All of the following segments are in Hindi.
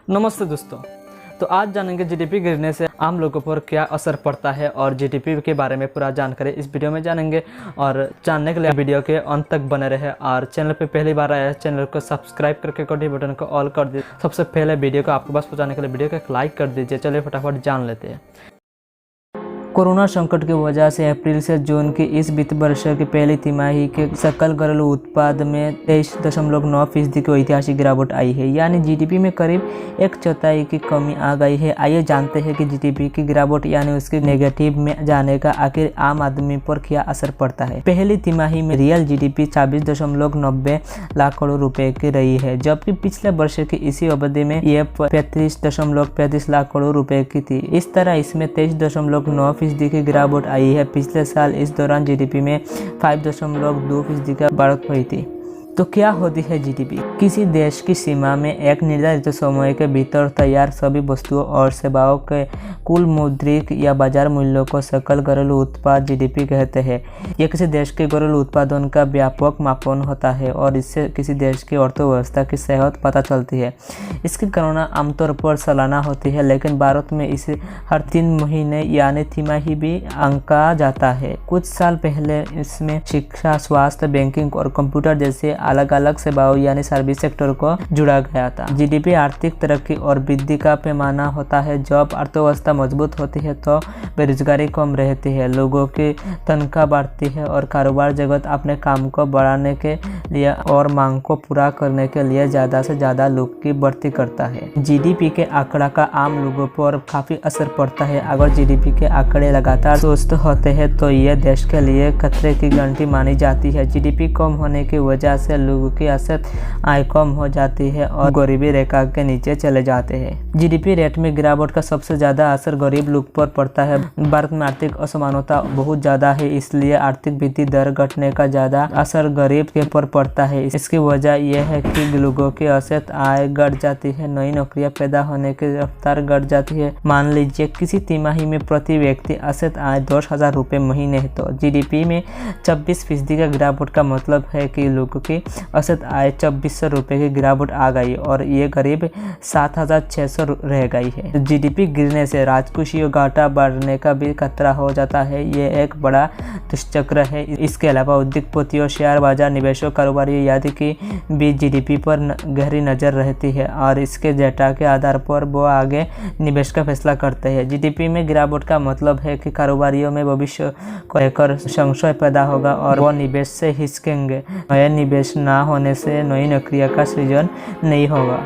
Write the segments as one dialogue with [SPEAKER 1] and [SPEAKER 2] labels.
[SPEAKER 1] नमस्ते दोस्तों। तो आज जानेंगे जीडीपी गिरने से आम लोगों पर क्या असर पड़ता है और जीडीपी के बारे में पूरा जानकारी इस वीडियो में जानेंगे। और जानने के लिए वीडियो के अंत तक बने रहे और चैनल पे पहली बार आया है चैनल को सब्सक्राइब करके घंटी बटन को ऑल कर दीजिए। सबसे पहले वीडियो को आपके पास पहुंचाने के लिए वीडियो को एक लाइक कर दीजिए। चलिए फटाफट जान लेते हैं। कोरोना संकट की वजह से अप्रैल से जून की इस वित्त वर्ष की पहली तिमाही के सकल घरेलू उत्पाद में 23.9% की ऐतिहासिक गिरावट आई है, यानी जीडीपी में करीब 1/4 की कमी आ गई है। आइए जानते हैं कि जीडीपी की गिरावट यानी उसके नेगेटिव में जाने का आखिर आम आदमी पर क्या असर पड़ता है। पहली तिमाही में रियल जीडीपी 26.90 लाख करोड़ रुपए की रही है, जबकि पिछले वर्ष की इसी अवधि में यह 35.35 लाख करोड़ रुपए की थी। इस तरह इसमें 23.9% की गिरावट आई है। पिछले साल इस दौरान जीडीपी में 5.2% की बढ़त हुई थी। तो क्या होती है जीडीपी? किसी देश की सीमा में एक निर्धारित समय के भीतर तैयार सभी वस्तुओं और सेवाओं के कुल मौद्रिक या बाजार मूल्यों को सकल घरेलू उत्पाद जीडीपी कहते हैं। यह किसी देश के घरेलू उत्पादन का व्यापक मापन होता है और इससे किसी देश की अर्थव्यवस्था की सेहत पता चलती है। इसकी गणना आमतौर पर सालाना होती है, लेकिन भारत में इसे हर 3 महीने यानी तिमाही भी आंका जाता है। कुछ साल पहले इसमें शिक्षा, स्वास्थ्य, बैंकिंग और कंप्यूटर जैसे अलग अलग सेवाओं यानी सर्विस सेक्टर को जुड़ा गया था। जीडीपी आर्थिक तरक्की और वृद्धि का पैमाना होता है। जब अर्थव्यवस्था मजबूत होती है तो बेरोजगारी कम रहती है, लोगों की तनख्वाह बढ़ती है और कारोबार जगत अपने काम को बढ़ाने के लिए और मांग को पूरा करने के लिए ज्यादा से ज्यादा लोग की भर्ती करता है। जीडीपी के आंकड़ा का आम लोगों पर काफी असर पड़ता है। अगर जीडीपी के आंकड़े लगातार सुस्त होते हैं तो यह देश के लिए खतरे की घंटी मानी जाती है। जीडीपी कम होने की वजह से लोगों की औसत आय कम हो जाती है और गरीबी रेखा के नीचे चले जाते हैं। जीडीपी रेट में गिरावट का सबसे ज्यादा असर गरीब लोग पर पड़ता है। भारत में आर्थिक असमानता बहुत ज्यादा है, इसलिए आर्थिक वृद्धि दर घटने का ज्यादा असर गरीब के पर पड़ता है। इसकी वजह यह है कि लोगों की औसत आय घट जाती है, नई नौकरियां पैदा होने की रफ्तार घट जाती है। मान लीजिए किसी तिमाही में प्रति व्यक्ति औसत आय 10,000 रुपये महीने है तो जीडीपी में 26% का गिरावट का मतलब है कि लोगों की औसत आय 2,400 रुपये की गिरावट आ गई और ये करीब 7,600 रह गई है। जीडीपी गिरने से राजकोषीय घाटा बढ़ने का भी खतरा हो जाता है। ये एक बड़ा दुष्चक्र है। इसके अलावा उद्योगपतियों, शेयर बाजार निवेशकों, कारोबारी आदि की भी जीडीपी पर गहरी नजर रहती है और इसके डेटा के आधार पर वो आगे निवेश का फैसला करते हैं। जीडीपी में गिरावट का मतलब है कि कारोबारियों में भविष्य को लेकर संशय पैदा होगा और वो निवेश से हिचकेंगे। नए निवेश ना होने से नई नौकरियों का सृजन नहीं होगा।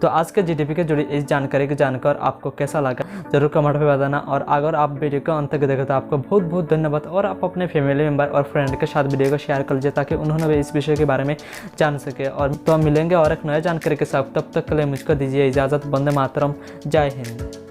[SPEAKER 1] तो आज के जीडीपी के जुड़ी इस जानकारी को जानकर आपको कैसा लगा जरूर कमेंट में बताना। और अगर आप वीडियो को अंत तक देखें तो आपको बहुत बहुत धन्यवाद। और आप अपने फैमिली मेम्बर और फ्रेंड के साथ वीडियो को शेयर कर लीजिए ताकि उन्होंने भी इस विषय के बारे में जान सके। और तो हम मिलेंगे और एक नए जानकारी के साथ, तब तक के लिए मुझको दीजिए इजाज़त। वंदे मातरम, जय हिंद।